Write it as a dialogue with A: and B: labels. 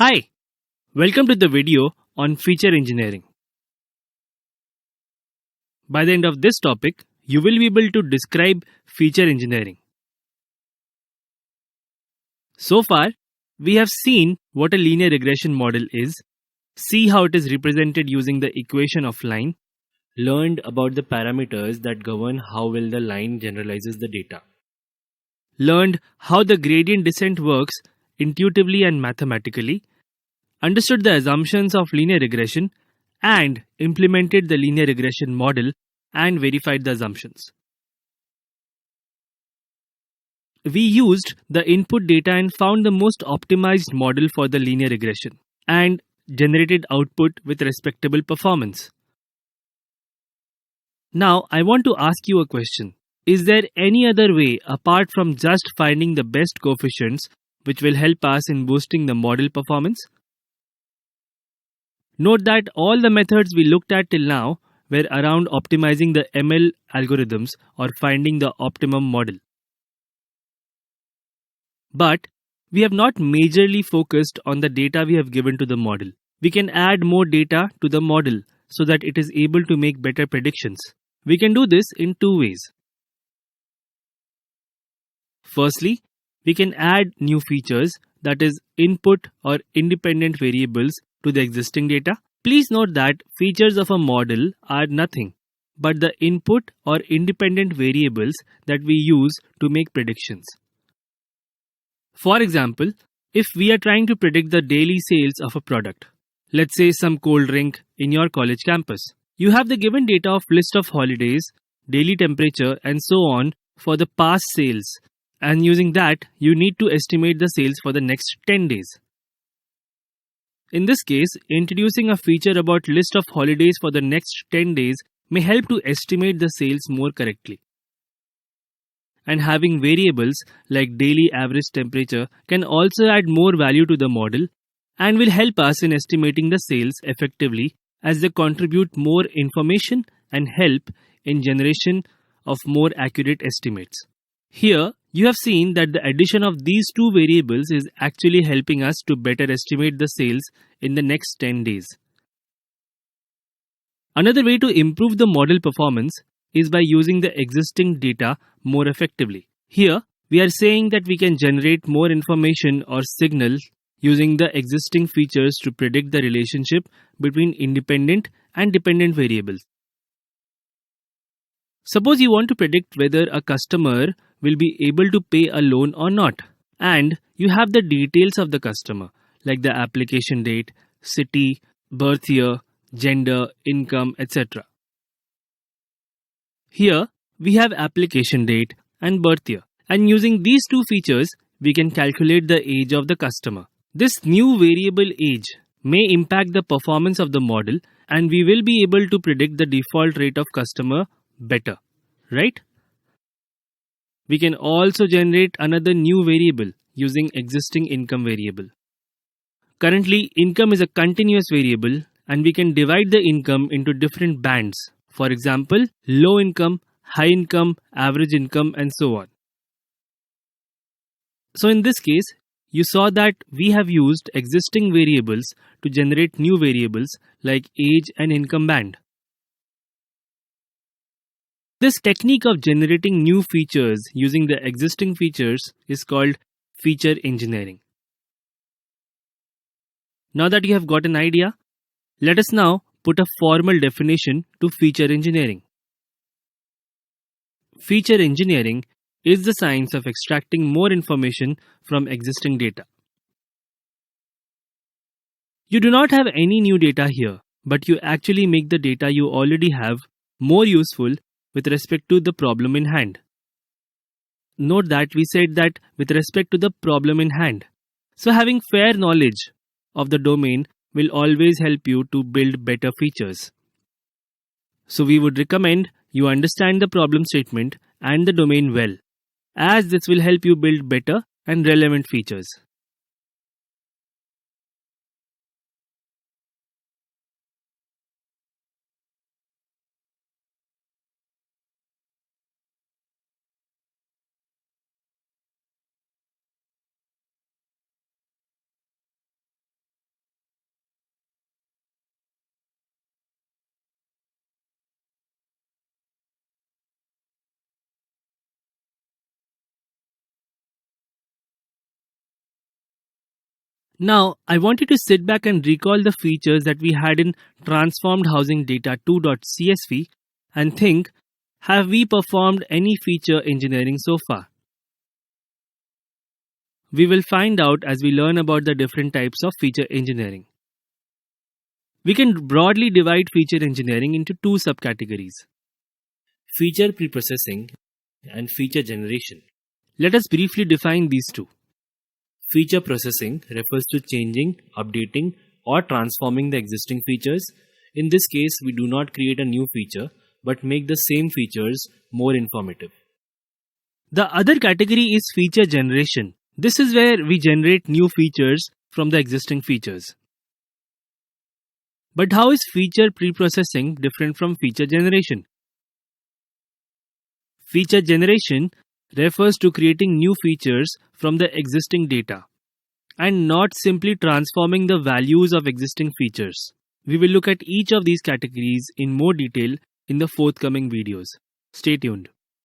A: Hi, welcome to the video on feature engineering. By the end of this topic, you will be able to describe feature engineering. So far, we have seen what a linear regression model is, see how it is represented using the equation of line, learned about the parameters that govern how well the line generalizes the data, learned how the gradient descent works intuitively and mathematically, understood the assumptions of linear regression, and implemented the linear regression model and verified the assumptions. We used the input data and found the most optimized model for the linear regression and generated output with respectable performance. Now, I want to ask you a question. Is there any other way apart from just finding the best coefficients which will help us in boosting the model performance? Note that all the methods we looked at till now were around optimizing the ML algorithms or finding the optimum model. But we have not majorly focused on the data we have given to the model. We can add more data to the model so that it is able to make better predictions. We can do this in two ways. Firstly, we can add new features, that is input or independent variables to the existing data. Please note that features of a model are nothing but the input or independent variables that we use to make predictions. For example, if we are trying to predict the daily sales of a product, let's say some cold drink in your college campus, you have the given data of list of holidays, daily temperature, and so on for the past sales, and using that, you need to estimate the sales for the next 10 days. In this case, introducing a feature about list of holidays for the next 10 days may help to estimate the sales more correctly. And having variables like daily average temperature can also add more value to the model and will help us in estimating the sales effectively as they contribute more information and help in generation of more accurate estimates. Here, you have seen that the addition of these two variables is actually helping us to better estimate the sales in the next 10 days. Another way to improve the model performance is by using the existing data more effectively. Here, we are saying that we can generate more information or signals using the existing features to predict the relationship between independent and dependent variables. Suppose you want to predict whether a customer will be able to pay a loan or not, and you have the details of the customer like the application date, city, birth year, gender, income, etc. Here, we have application date and birth year, and using these two features, we can calculate the age of the customer. This new variable age may impact the performance of the model, and we will be able to predict the default rate of customer better, right? We can also generate another new variable using existing income variable. Currently, income is a continuous variable, and we can divide the income into different bands. For example, low income, high income, average income, and so on. So in this case, you saw that we have used existing variables to generate new variables like age and income band. This technique of generating new features using the existing features is called feature engineering. Now that you have got an idea, let us now put a formal definition to feature engineering. Feature engineering is the science of extracting more information from existing data. You do not have any new data here, but you actually make the data you already have more useful with respect to the problem in hand. Note that we said that with respect to the problem in hand. So having fair knowledge of the domain will always help you to build better features. So we would recommend you understand the problem statement and the domain well, as this will help you build better and relevant features. Now, I want you to sit back and recall the features that we had in Transformed Housing Data 2.csv and think, have we performed any feature engineering so far? We will find out as we learn about the different types of feature engineering. We can broadly divide feature engineering into two subcategories: feature preprocessing and feature generation. Let us briefly define these two. Feature processing refers to changing, updating, or transforming the existing features. In this case, we do not create a new feature but make the same features more informative. The other category is feature generation. This is where we generate new features from the existing features. But how is feature preprocessing different from feature generation? Feature generation refers to creating new features from the existing data and not simply transforming the values of existing features. We will look at each of these categories in more detail in the forthcoming videos. Stay tuned.